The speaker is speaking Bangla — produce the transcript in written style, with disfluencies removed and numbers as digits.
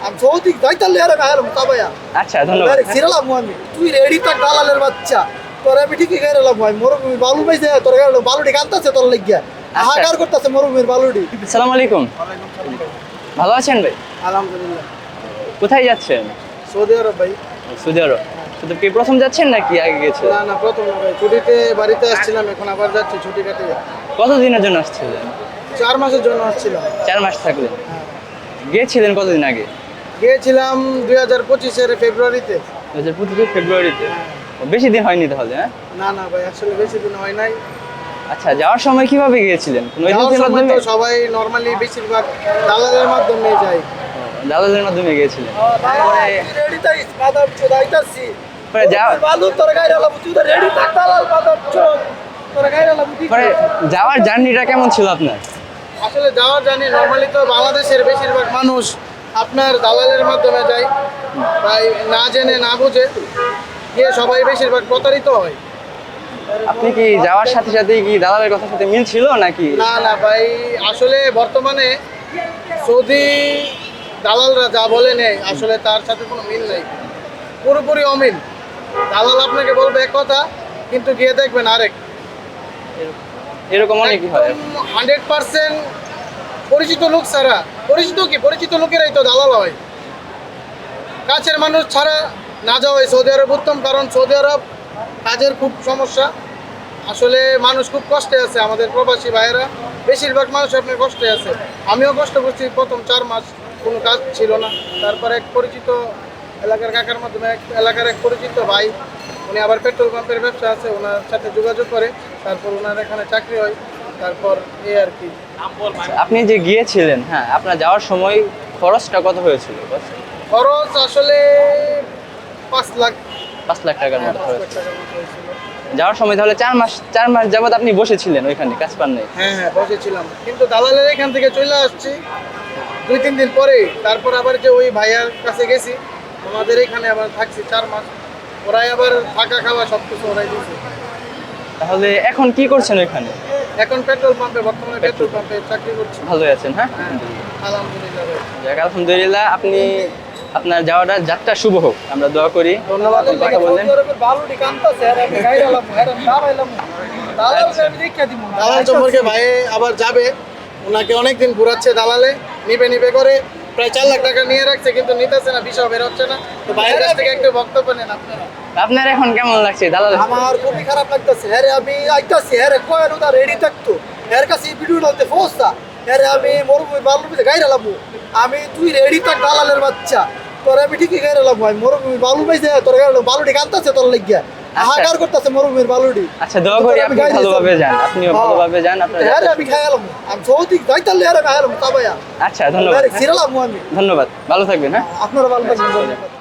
আমি সৌদি যাইতালে আরে গায়লাম তাবায়া। আচ্ছা ধন্যবাদ। ডাইরেক্ট সিরালাম আমি। তুই রেডি থাক দালালের বাচ্চা। তোর আমি ঠিকই গায়লাম ভাই। মরুভূমি বালু পাইছে তোর গায়লাম বালুটি কাঁদতাছে তোর লাগিয়া। হাহাকার করতেছে মরুভূমির বালুটি। আসসালামু আলাইকুম। ভালো আছেন ভাই? আলহামদুলিল্লাহ। কোথায় যাচ্ছেন? সৌদি আরব ভাই। সৌদি আরব। শুধু কি প্রথম যাচ্ছেন নাকি আগে গেছেন? না প্রথম না ভাই। ছুটিতে বাড়িতে আসছিলাম, এখন আবার যাচ্ছি ছুটি কাটিয়ে। কতদিনের জন্য আসছিলেন? 4 মাসের জন্য আসছিলাম। 4 মাস থাকলেন। গিয়েছিলেন কতদিন আগে? গিয়েছিলাম 2025 ফেব্রুয়ারিতে। 2025 ফেব্রুয়ারিতে। বেশি দিন হয়নি তাহলে, হ্যাঁ? না ভাই, আসলে বেশি দিন হয় নাই। আচ্ছা, যাওয়ার সময় কিভাবে গিয়েছিলেন? কোনো এজেন্সির মাধ্যমে? তো সবাই নরমালি বেশিরভাগ দালালের মাধ্যমে যায়। দালালের মাধ্যমে গিয়েছিলেন। রেডি থাইস মাদার চোদ আইতাছি। পরে বালু তোর গায়ে রাখলাম, তুই তো রেডি থাক দালাল মাদার চোদ। তোর গায়ে রাখলাম ঠিক। পরে যাওয়ার জার্নিটা কেমন ছিল আপনার? আসলে যাওয়ার জানি নরমালি তো বাংলাদেশের বেশিরভাগ মানুষ আপনার দালালের মাধ্যমে যায়, তাই না জেনে না বুঝে গিয়ে সবাই বেশিরভাগ প্রতারিত হয়। আপনি কি যাওয়ার সাথে সাথে কি দালালের কথার সাথে মিল ছিল নাকি? না ভাই, আসলে বর্তমানে সৌদি দালালরা যা বলে নেয় আসলে তার সাথে কোনো মিল নেই, পুরোপুরি অমিল। দালাল আপনাকে বলবে এক কথা, কিন্তু গিয়ে দেখবেন আরেক। এরকম অনেকই হয়। 100% পরিচিত লোক ছাড়া, পরিচিত লোকেরাই তো দালাল হয়। কাছের মানুষ ছাড়া না যাওয়াই সৌদি আরব উত্তম, কারণ সৌদি আরব কাজের খুব সমস্যা। আসলে মানুষ খুব কষ্টে আছে, আমাদের প্রবাসী ভাইয়েরা বেশিরভাগ মানুষ আপনার কষ্টে আছে। আমিও কষ্ট করছি, প্রথম 4 মাস কোনো কাজ ছিল না। তারপর এক পরিচিত এলাকার কাকার মাধ্যমে এলাকার এক পরিচিত ভাই, উনি আবার পেট্রোল পাম্পের ব্যবসা আছে, ওনার সাথে যোগাযোগ করে তারপর ওনার এখানে চাকরি হয়। তারপর এই আর কি। আপনি যে গিয়েছিলেন, হ্যাঁ, আপনার যাওয়ার সময় খরচটা কত হয়েছিল? খরচ আসলে 5 লাখ 5 লাখ টাকার মতো খরচ। টাকার মতো হয়েছিল। যাওয়ার সময় তাহলে 4 মাস যাবত আপনি বসেছিলেন ওইখানে, কাজ পান নাই? হ্যাঁ বসেছিলাম, কিন্তু দালালের এখান থেকে চলে আসছি 2-3 দিন পরে। তারপর আবার যে ওই ভাইয়ার কাছে গেছি, আমাদের এখানে আবার থাকছি 4 মাস। ওরাই আবার থাকা খাওয়া সব কিছু ওরাই দিয়েছে। তাহলে এখন কি করছেন ওইখানে? এখন পেট্রোল পাম্পে, বর্তমানে পেট্রোল পাম্পে চাকরি করছি। ভালোই আছেন? হ্যাঁ, আলহামদুলিল্লাহ ভাই। যাক, আলহামদুলিল্লাহ। আপনি আপনার যাত্রা শুভ হোক, আমরা দোয়া করি। ধন্যবাদ। কথা বললেন। দালাল সম্পর্কে ভাই আবার যাবে, ওনাকে অনেকদিন ঘুরাচ্ছে দালালে, নিবে করে প্রায় 4 লাখ টাকা নিয়ে রাখছে, কিন্তু নিতেছে না, বিষয় বের হচ্ছে না। তো ভাইয়ের কাছ থেকে একটু বক্তব্য নেন আপনারা। আপনার এখন কেমন লাগছে দালাল? আমার খুবই খারাপ লাগতেছে। হ্যাঁ আমি আইতাছি, হ্যাঁ কয়েন ওটা রেডি থাকতো, এর কাছে ভিডিও নালতে ফোসা, হ্যাঁ আমি মরুভূমি বালুতে গাইরালাম। তুই রেডি থাক দালালের বাচ্চা। তোর আমি ঠিকই গাইরালাম ভাই। মরুভূমি বালু পাইছে তোর গাইরালাম বালুটি কাঁদতাছে তোর লাগিয়া। হাহাকার করতেছে মরুভূমির বালুটি। আচ্ছা, দোয়া করি আপনি ভালোভাবে যান, আপনিও ভালোভাবে যান। আপনার আমি খাইলাম, আমি সৌদি যাইতালে আরে গাইলাম তাবায়া। আচ্ছা ধন্যবাদ। সিরালাম আমি। ধন্যবাদ, ভালো থাকবেন। হ্যাঁ, আপনারা ভালো থাকবেন।